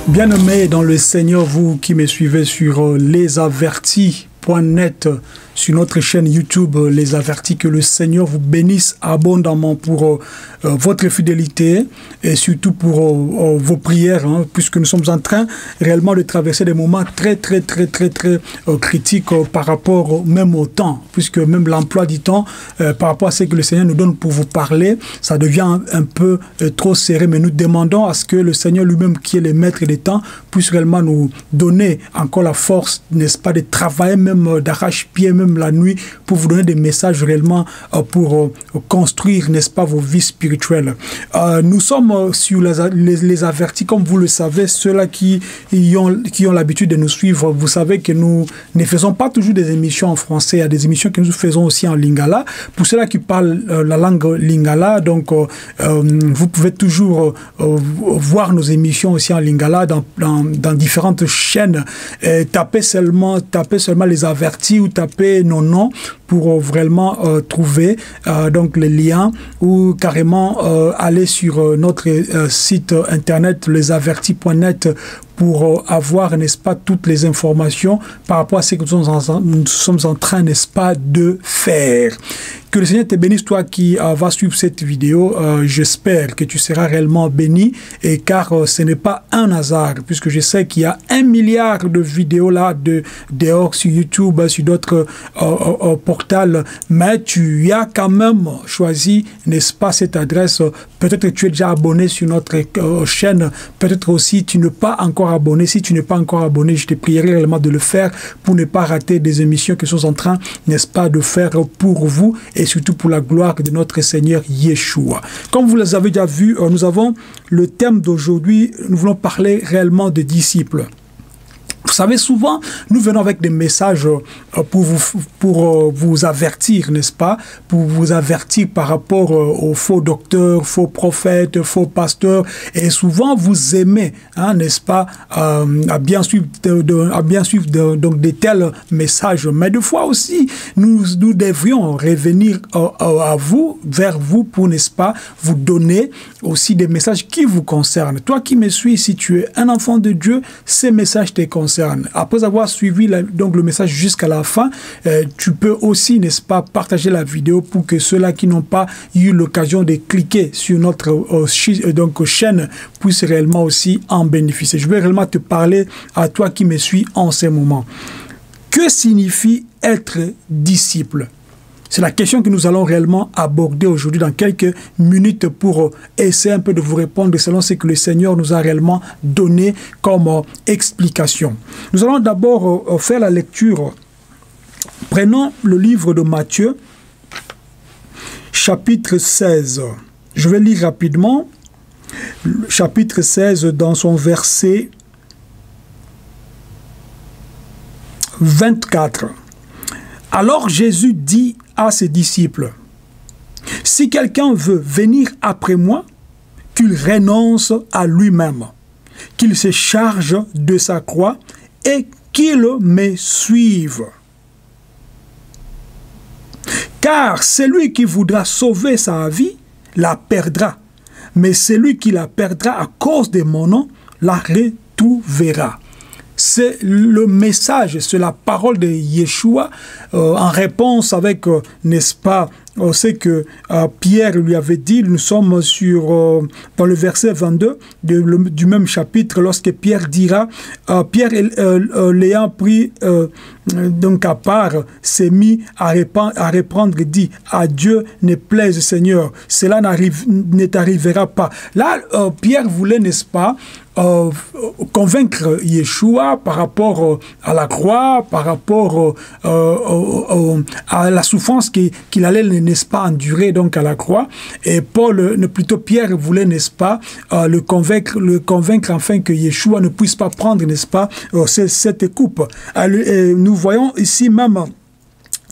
Bien-aimés dans le Seigneur, vous qui me suivez sur lesavertis.net, sur notre chaîne YouTube Les Avertis, que le Seigneur vous bénisse abondamment pour votre fidélité et surtout pour vos prières, hein, puisque nous sommes en train réellement de traverser des moments très critiques par rapport même au temps, puisque même l'emploi du temps par rapport à ce que le Seigneur nous donne pour vous parler, ça devient un peu trop serré, mais nous demandons à ce que le Seigneur lui-même, qui est le maître des temps, puisse réellement nous donner encore la force, n'est-ce pas, de travailler même d'arrache-pied, même la nuit, pour vous donner des messages réellement pour construire, n'est-ce pas, vos vies spirituelles. Nous sommes sur les avertis, comme vous le savez, ceux-là qui ont l'habitude de nous suivre. Vous savez que nous ne faisons pas toujours des émissions en français, il y a des émissions que nous faisons aussi en lingala. Pour ceux-là qui parlent la langue lingala, donc vous pouvez toujours voir nos émissions aussi en lingala dans différentes chaînes. Tapez seulement les avertis ou tapez nos noms pour vraiment trouver donc les liens ou carrément aller sur notre site internet lesavertis.net pour avoir, n'est-ce pas, toutes les informations par rapport à ce que nous sommes en train, n'est-ce pas, de faire. Que le Seigneur te bénisse, toi qui vas suivre cette vidéo. J'espère que tu seras réellement béni, et car ce n'est pas un hasard, puisque je sais qu'il y a 1 milliard de vidéos là dehors sur YouTube, sur d'autres portals, mais tu as quand même choisi, n'est-ce pas, cette adresse. Peut-être que tu es déjà abonné sur notre chaîne, peut-être aussi tu n'es pas encore abonné. Si tu n'es pas encore abonné, je te prierai réellement de le faire pour ne pas rater des émissions que nous sommes en train, n'est-ce pas, de faire pour vous et surtout pour la gloire de notre Seigneur Yeshua. Comme vous les avez déjà vu, nous avons le thème d'aujourd'hui. Nous voulons parler réellement de disciples. Vous savez, souvent, nous venons avec des messages pour vous avertir, n'est-ce pas? Pour vous avertir par rapport aux faux docteurs, faux prophètes, faux pasteurs. Et souvent, vous aimez, hein, n'est-ce pas, à bien suivre donc de tels messages. Mais des fois aussi, nous devrions revenir vers vous pour, n'est-ce pas, vous donner aussi des messages qui vous concernent. Toi qui me suis, si tu es un enfant de Dieu, ces messages te concernent. Après avoir suivi donc le message jusqu'à la fin, tu peux aussi, n'est-ce pas, partager la vidéo pour que ceux-là qui n'ont pas eu l'occasion de cliquer sur notre chaîne puissent réellement aussi en bénéficier. Je vais réellement te parler à toi qui me suis en ce moment. Que signifie être disciple? C'est la question que nous allons réellement aborder aujourd'hui dans quelques minutes pour essayer un peu de vous répondre selon ce que le Seigneur nous a réellement donné comme explication. Nous allons d'abord faire la lecture. Prenons le livre de Matthieu, chapitre 16. Je vais lire rapidement. Chapitre 16 dans son verset 24. Alors Jésus dit à ses disciples, « Si quelqu'un veut venir après moi, qu'il renonce à lui-même, qu'il se charge de sa croix et qu'il me suive. Car celui qui voudra sauver sa vie la perdra, mais celui qui la perdra à cause de mon nom la retrouvera. » C'est le message, c'est la parole de Yeshua en réponse avec, n'est-ce pas, ce que Pierre lui avait dit. Nous sommes dans le verset 22 du même chapitre, lorsque Pierre dira, Pierre l'ayant pris donc à part, s'est mis à reprendre et dit, à Dieu ne plaise Seigneur, cela ne t'arrivera pas. Là, Pierre voulait, n'est-ce pas, convaincre Yeshua par rapport à la croix, par rapport à la souffrance qu'il allait, n'est-ce pas, endurer donc à la croix. Et plutôt Pierre voulait, n'est-ce pas, le convaincre afin que Yeshua ne puisse pas prendre, n'est-ce pas, cette coupe. Nous voyons ici même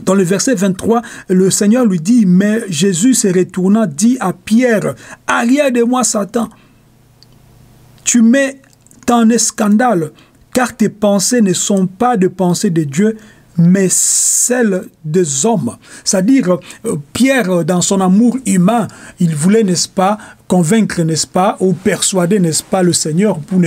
dans le verset 23, le Seigneur lui dit, mais Jésus se retournant dit à Pierre, « Arrière de moi, Satan, tu mets en scandale, car tes pensées ne sont pas des pensées de Dieu, mais celles des hommes. » C'est-à-dire, Pierre, dans son amour humain, il voulait, n'est-ce pas, convaincre, n'est-ce pas, ou persuader, n'est-ce pas, le Seigneur pour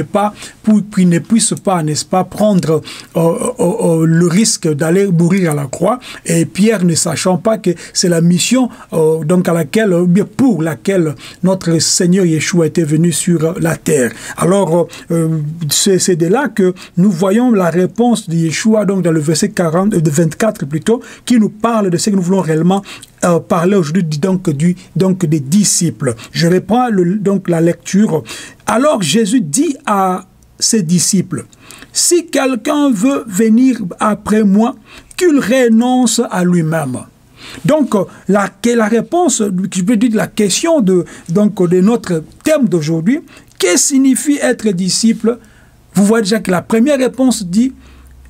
qu'il ne puisse pas, n'est-ce pas, prendre le risque d'aller mourir à la croix. Et Pierre, ne sachant pas que c'est la mission donc pour laquelle notre Seigneur Yeshua était venu sur la terre. Alors, c'est de là que nous voyons la réponse de Yeshua, donc dans le verset 24 plutôt, qui nous parle de ce que nous voulons réellement parler aujourd'hui, donc des disciples. Je reprends donc la lecture. Alors Jésus dit à ses disciples, si quelqu'un veut venir après moi, qu'il renonce à lui-même. Donc, la réponse, je peux dire la question de notre thème d'aujourd'hui, qu'est-ce que signifie être disciple? Vous voyez déjà que la première réponse dit,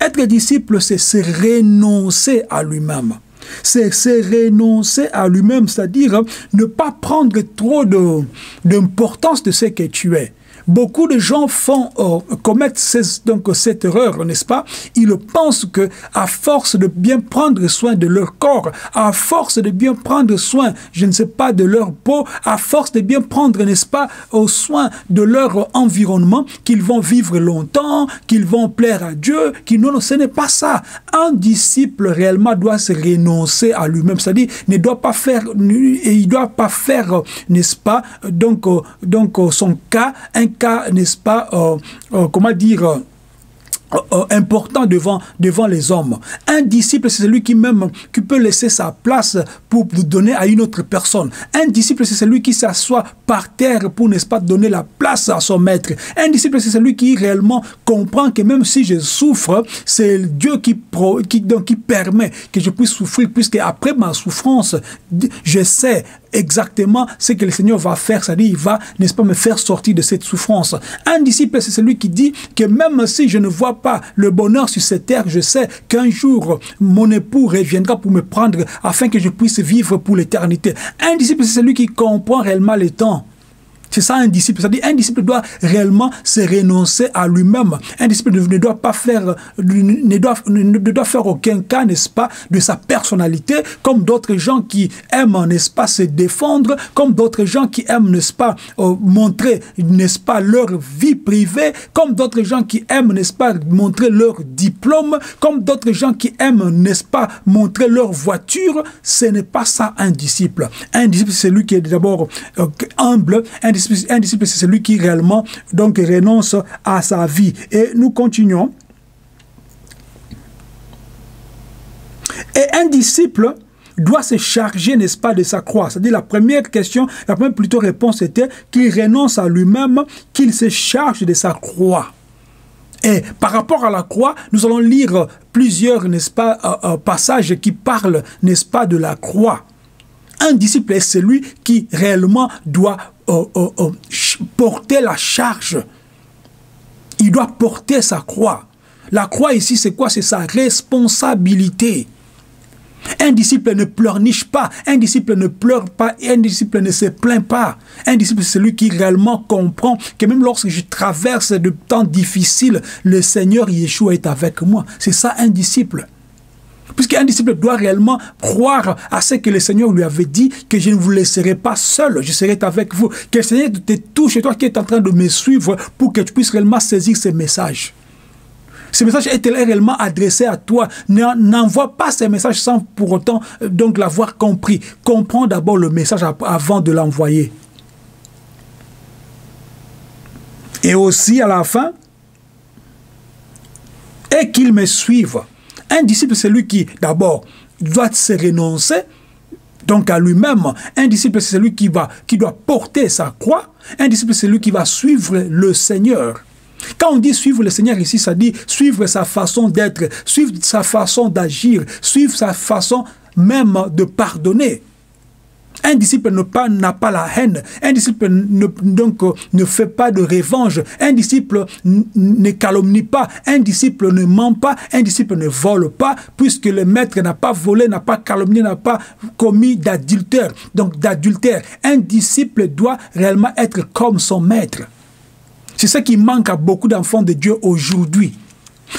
être disciple, c'est se renoncer à lui-même. C'est se renoncer à lui-même, c'est-à-dire ne pas prendre trop d'importance de ce que tu es. Beaucoup de gens commettent cette erreur, n'est-ce pas? Ils pensent que à force de bien prendre soin de leur corps, à force de bien prendre soin, je ne sais pas, de leur peau, à force de bien prendre, n'est-ce pas, soin de leur environnement, qu'ils vont vivre longtemps, qu'ils vont plaire à Dieu, non, ce n'est pas ça. Un disciple réellement doit se renoncer à lui-même, c'est-à-dire il doit pas faire, n'est-ce pas, donc son cas, un cas, n'est-ce pas, comment dire, important devant les hommes. Un disciple, c'est celui qui peut laisser sa place pour donner à une autre personne. Un disciple, c'est celui qui s'assoit par terre pour, n'est-ce pas, donner la place à son maître. Un disciple, c'est celui qui réellement comprend que même si je souffre, c'est Dieu qui permet que je puisse souffrir, puisque après ma souffrance, je sais exactement ce que le Seigneur va faire, c'est-à-dire il va, n'est-ce pas, me faire sortir de cette souffrance. Un disciple, c'est celui qui dit que même si je ne vois pas le bonheur sur cette terre, je sais qu'un jour, mon époux reviendra pour me prendre afin que je puisse vivre pour l'éternité. Un disciple, c'est celui qui comprend réellement les temps. C'est ça un disciple. C'est-à-dire un disciple doit réellement se renoncer à lui-même. Un disciple ne doit pas faire, ne doit faire aucun cas, n'est-ce pas, de sa personnalité, comme d'autres gens qui aiment, n'est-ce pas, se défendre, comme d'autres gens qui aiment, n'est-ce pas, montrer, n'est-ce pas, leur vie privée, comme d'autres gens qui aiment, n'est-ce pas, montrer leur diplôme, comme d'autres gens qui aiment, n'est-ce pas, montrer leur voiture. Ce n'est pas ça un disciple. Un disciple, c'est celui qui est d'abord humble. Un disciple, c'est celui qui réellement donc renonce à sa vie. Et nous continuons. Et un disciple doit se charger, n'est-ce pas, de sa croix. C'est-à-dire la première question, la première plutôt réponse était qu'il renonce à lui-même, qu'il se charge de sa croix. Et par rapport à la croix, nous allons lire plusieurs, n'est-ce pas, passages qui parlent, n'est-ce pas, de la croix. Un disciple est celui qui réellement doit porter la charge. Il doit porter sa croix. La croix ici, c'est quoi? C'est sa responsabilité. Un disciple ne pleurniche pas, un disciple ne pleure pas, un disciple ne se plaint pas. Un disciple, c'est celui qui réellement comprend que même lorsque je traverse de temps difficiles, le Seigneur Yeshua est avec moi. C'est ça un disciple. Puisqu'un disciple doit réellement croire à ce que le Seigneur lui avait dit, que je ne vous laisserai pas seul, je serai avec vous. Que le Seigneur te touche, et toi qui es en train de me suivre, pour que tu puisses réellement saisir ces messages. Ce message est réellement adressé à toi. N'envoie pas ces messages sans pour autant donc l'avoir compris. Comprends d'abord le message avant de l'envoyer. Et aussi à la fin, et qu'il me suive. Un disciple, c'est celui qui, d'abord, doit se renoncer donc à lui-même. Un disciple, c'est celui qui doit porter sa croix. Un disciple, c'est celui qui va suivre le Seigneur. Quand on dit suivre le Seigneur ici, ça dit suivre sa façon d'être, suivre sa façon d'agir, suivre sa façon même de pardonner. Un disciple n'a pas la haine. Un disciple ne fait pas de revanche. Un disciple ne calomnie pas. Un disciple ne ment pas. Un disciple ne vole pas, puisque le maître n'a pas volé, n'a pas calomnié, n'a pas commis d'adultère. Donc d'adultère. Un disciple doit réellement être comme son maître. C'est ça qui manque à beaucoup d'enfants de Dieu aujourd'hui.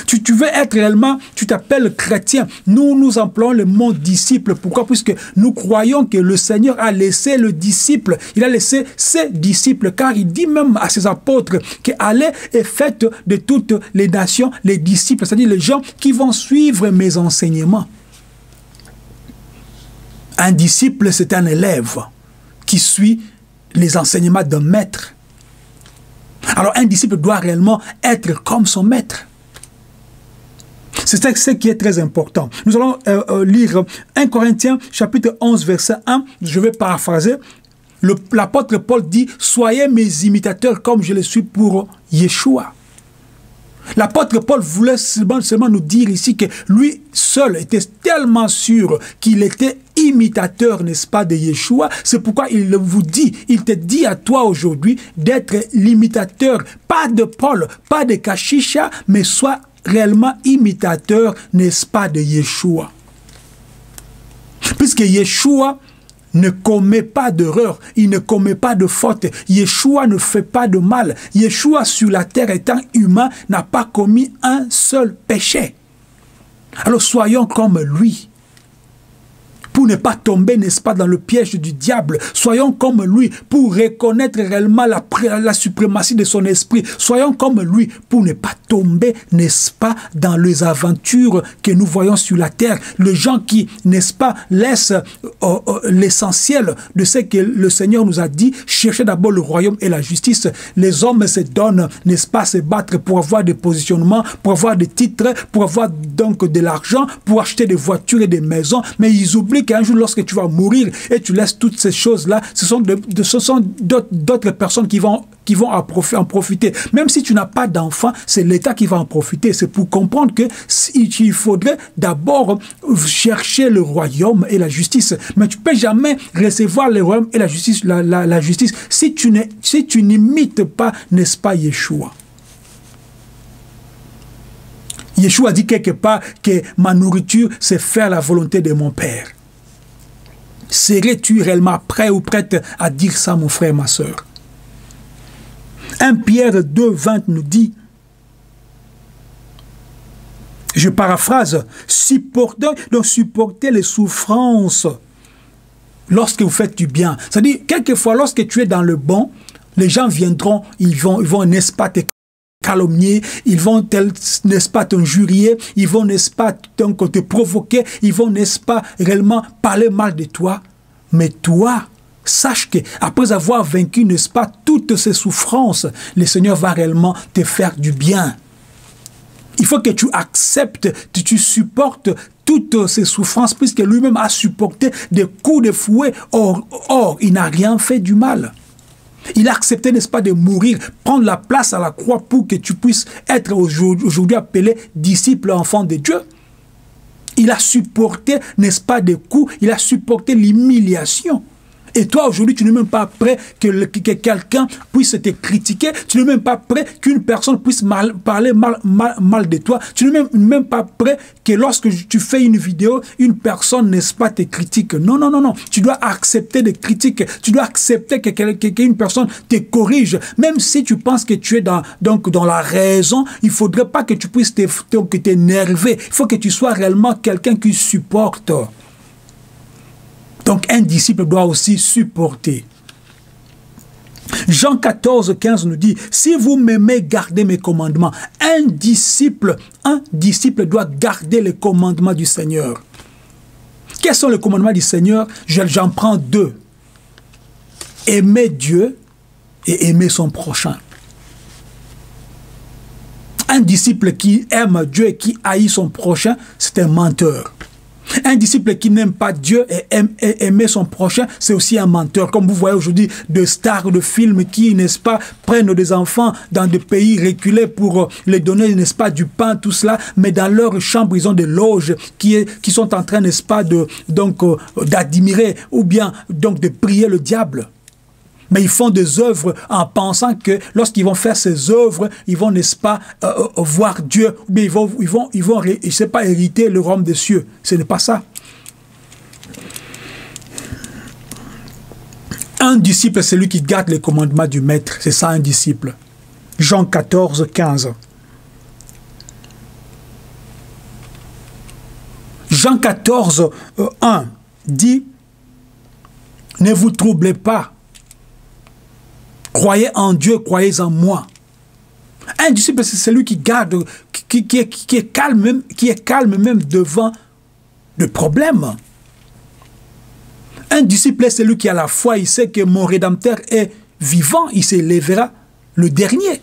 Tu veux être réellement, tu t'appelles chrétien. Nous employons le mot disciple. Pourquoi? Puisque nous croyons que le Seigneur a laissé le disciple. Il a laissé ses disciples, car il dit même à ses apôtres qu'allez et faites de toutes les nations les disciples, c'est-à-dire les gens qui vont suivre mes enseignements. Un disciple, c'est un élève qui suit les enseignements d'un maître. Alors un disciple doit réellement être comme son maître. C'est ce qui est très important. Nous allons lire 1 Corinthiens chapitre 11 verset 1. Je vais paraphraser. L'apôtre Paul dit « Soyez mes imitateurs comme je le suis pour Yeshua ». L'apôtre Paul voulait seulement nous dire ici que lui seul était tellement sûr qu'il était imitateur, n'est-ce pas, de Yeshua. C'est pourquoi il vous dit, il te dit à toi aujourd'hui d'être l'imitateur, pas de Paul, pas de Kashisha, mais sois réellement imitateur, n'est-ce pas, de Yeshua. Puisque Yeshua ne commet pas d'erreur, il ne commet pas de faute. Yeshua ne fait pas de mal. Yeshua sur la terre étant humain n'a pas commis un seul péché. Alors soyons comme lui. Pour ne pas tomber, n'est-ce pas, dans le piège du diable. Soyons comme lui pour reconnaître réellement la suprématie de son esprit. Soyons comme lui pour ne pas tomber, n'est-ce pas, dans les aventures que nous voyons sur la terre. Les gens qui, n'est-ce pas, laissent l'essentiel de ce que le Seigneur nous a dit. Cherchez d'abord le royaume et la justice. Les hommes se donnent, n'est-ce pas, se battre pour avoir des positionnements, pour avoir des titres, pour avoir donc de l'argent, pour acheter des voitures et des maisons. Mais ils oublient qu'un jour, lorsque tu vas mourir et tu laisses toutes ces choses-là, ce sont d'autres personnes qui vont en profiter. Même si tu n'as pas d'enfant, c'est l'État qui va en profiter. C'est pour comprendre qu'il faudrait d'abord chercher le royaume et la justice. Mais tu ne peux jamais recevoir le royaume et la justice, la justice si tu n'imites pas, n'est-ce pas, Yeshua. Yeshua dit quelque part que ma nourriture, c'est faire la volonté de mon Père. Serais-tu réellement prêt ou prête à dire ça, mon frère, ma soeur? 1 Pierre 2, 20 nous dit, je paraphrase, supportez les souffrances lorsque vous faites du bien. C'est-à-dire, quelquefois, lorsque tu es dans le bon, les gens viendront, ils vont n'est-ce pas, te calomnier, ils vont, n'est-ce pas, t'injurier, ils vont, n'est-ce pas, donc, te provoquer, ils vont, n'est-ce pas, réellement parler mal de toi. Mais toi, sache qu'après avoir vaincu, n'est-ce pas, toutes ces souffrances, le Seigneur va réellement te faire du bien. Il faut que tu acceptes, que tu supportes toutes ces souffrances, puisque lui-même a supporté des coups de fouet. Or, il n'a rien fait du mal. Il a accepté, n'est-ce pas, de mourir, prendre la place à la croix pour que tu puisses être aujourd'hui appelé disciple, enfant de Dieu. Il a supporté, n'est-ce pas, des coups, il a supporté l'humiliation. Et toi, aujourd'hui, tu n'es même pas prêt que quelqu'un puisse te critiquer. Tu n'es même pas prêt qu'une personne puisse parler mal de toi. Tu n'es même pas prêt que lorsque tu fais une vidéo, une personne, n'est-ce pas, te critique. Non, non, non, non. Tu dois accepter des critiques. Tu dois accepter qu'une personne te corrige. Même si tu penses que tu es dans la raison, il ne faudrait pas que tu puisses t'énerver. Il faut que tu sois réellement quelqu'un qui supporte. Donc, un disciple doit aussi supporter. Jean 14, 15 nous dit, si vous m'aimez, gardez mes commandements. Un disciple doit garder les commandements du Seigneur. Quels sont les commandements du Seigneur? J'en prends deux. Aimer Dieu et aimer son prochain. Un disciple qui aime Dieu et qui haït son prochain, c'est un menteur. Un disciple qui n'aime pas Dieu et aimer son prochain, c'est aussi un menteur. Comme vous voyez aujourd'hui des stars de films qui, n'est-ce pas, prennent des enfants dans des pays reculés pour les donner, n'est-ce pas, du pain, tout cela, mais dans leur chambre, ils ont des loges qui sont en train, n'est-ce pas, d'admirer ou bien donc de prier le diable. Mais ils font des œuvres en pensant que lorsqu'ils vont faire ces œuvres, ils vont, n'est-ce pas, voir Dieu, ou bien ils vont, je sais pas, hériter le royaume des cieux. Ce n'est pas ça. Un disciple, c'est celui qui garde les commandements du maître. C'est ça un disciple. Jean 14, 15. Jean 14, 1 dit, ne vous troublez pas. Croyez en Dieu, croyez en moi. Un disciple, c'est celui qui garde, qui est calme même devant le problème. Un disciple est celui qui a la foi, il sait que mon Rédempteur est vivant, il s'élèvera le dernier.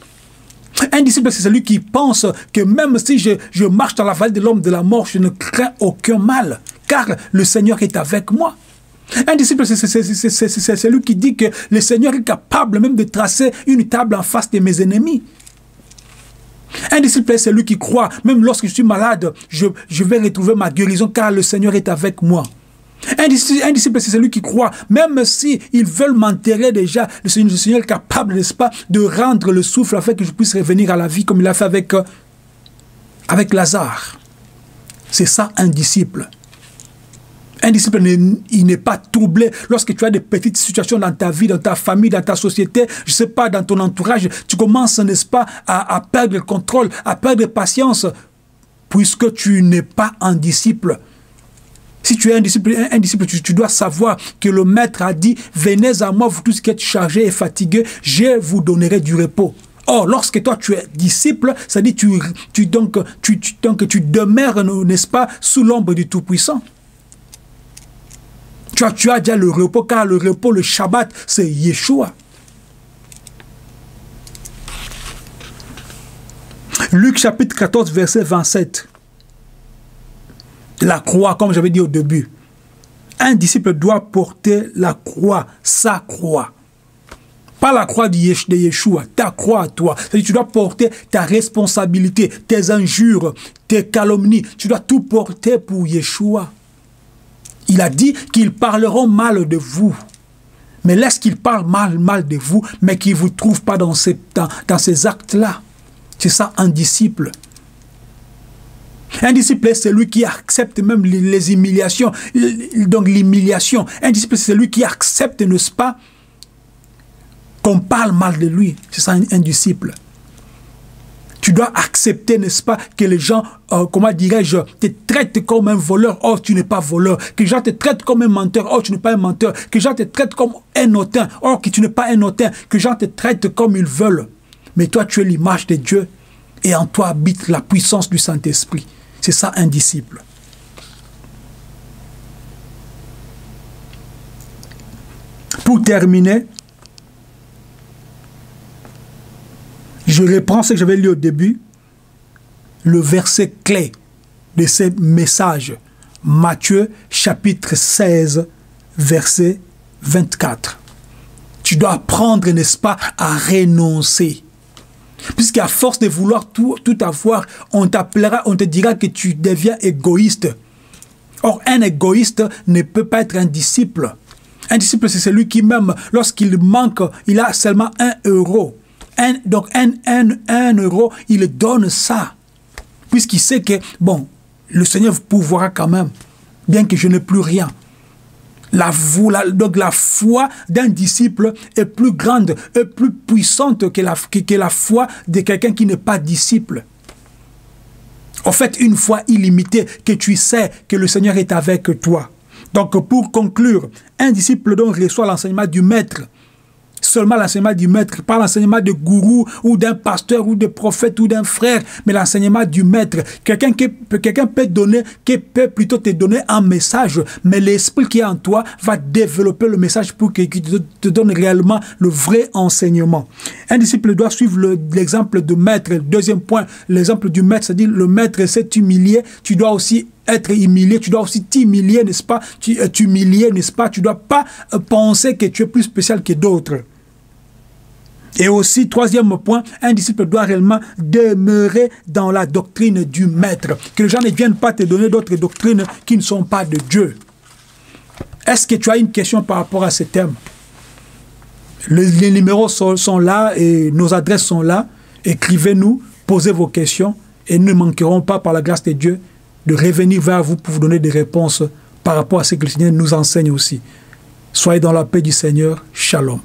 Un disciple, c'est celui qui pense que même si je marche dans la vallée de l'homme de la mort, je ne crains aucun mal, car le Seigneur est avec moi. Un disciple, c'est celui qui dit que le Seigneur est capable même de tracer une table en face de mes ennemis. Un disciple, c'est celui qui croit, même lorsque je suis malade, je vais retrouver ma guérison, car le Seigneur est avec moi. Un disciple, c'est celui qui croit, même si ils veulent m'enterrer déjà, le Seigneur est capable, n'est-ce pas, de rendre le souffle afin que je puisse revenir à la vie, comme il a fait avec Lazare. C'est ça, un disciple. Un disciple, il n'est pas troublé lorsque tu as des petites situations dans ta vie, dans ta famille, dans ta société, je ne sais pas, dans ton entourage, tu commences, n'est-ce pas, à perdre le contrôle, à perdre patience, puisque tu n'es pas un disciple. Si tu es un disciple, tu dois savoir que le Maître a dit, venez à moi, vous tous qui êtes chargés et fatigués, je vous donnerai du repos. Or, lorsque toi tu es disciple, ça dit tu demeures, n'est-ce pas, sous l'ombre du Tout-Puissant. Tu as déjà le repos, car le repos, le Shabbat, c'est Yeshua. Luc chapitre 14, verset 27. La croix, comme j'avais dit au début. Un disciple doit porter la croix, sa croix. Pas la croix de Yeshua, ta croix à toi. C'est-à-dire, tu dois porter ta responsabilité, tes injures, tes calomnies. Tu dois tout porter pour Yeshua. Il a dit qu'ils parleront mal de vous. Mais laisse qu'ils parlent mal de vous, mais qu'ils ne vous trouvent pas dans ces actes-là. C'est ça, un disciple. Un disciple, c'est celui qui accepte même les humiliations, donc l'humiliation. Un disciple, c'est celui qui accepte, n'est-ce pas, qu'on parle mal de lui. C'est ça, un disciple. Tu dois accepter, n'est-ce pas, que les gens, comment dirais-je, te traitent comme un voleur, or tu n'es pas voleur. Que les gens te traitent comme un menteur, or tu n'es pas un menteur. Que les gens te traitent comme un hautain, or que tu n'es pas un hautain. Que les gens te traitent comme ils veulent. Mais toi, tu es l'image de Dieu et en toi habite la puissance du Saint-Esprit. C'est ça, un disciple. Pour terminer, je reprends ce que j'avais lu au début, le verset clé de ce message. Matthieu, chapitre 16, verset 24. Tu dois apprendre, n'est-ce pas, à renoncer. Puisqu'à force de vouloir tout avoir, on te dira que tu deviens égoïste. Or, un égoïste ne peut pas être un disciple. Un disciple, c'est celui qui même, lorsqu'il manque, il a seulement 1 euro. Donc, un euro, il donne ça. Puisqu'il sait que, bon, le Seigneur pourvoira quand même, bien que je n'ai plus rien. Donc la foi d'un disciple est plus grande, est plus puissante que la foi de quelqu'un qui n'est pas disciple. En fait, une foi illimitée, que tu sais que le Seigneur est avec toi. Donc pour conclure, un disciple donc reçoit l'enseignement du Maître. Seulement l'enseignement du Maître, pas l'enseignement de gourou ou d'un pasteur ou de prophète ou d'un frère, mais l'enseignement du Maître. Quelqu'un peut plutôt te donner un message, mais l'esprit qui est en toi va développer le message pour qu'il te donne réellement le vrai enseignement. Un disciple doit suivre l'exemple du Maître. Deuxième point, l'exemple du Maître, c'est-à-dire le Maître s'est humilié, tu dois aussi être humilié, tu dois aussi t'humilier, n'est-ce pas? T'humilier, n'est-ce pas? Tu ne dois pas penser que tu es plus spécial que d'autres. Et aussi, troisième point, un disciple doit réellement demeurer dans la doctrine du Maître. Que les gens ne viennent pas te donner d'autres doctrines qui ne sont pas de Dieu. Est-ce que tu as une question par rapport à ce thème? Les numéros sont là et nos adresses sont là. Écrivez-nous, posez vos questions et nous ne manquerons pas, par la grâce de Dieu, de revenir vers vous pour vous donner des réponses par rapport à ce que le Seigneur nous enseigne aussi. Soyez dans la paix du Seigneur. Shalom.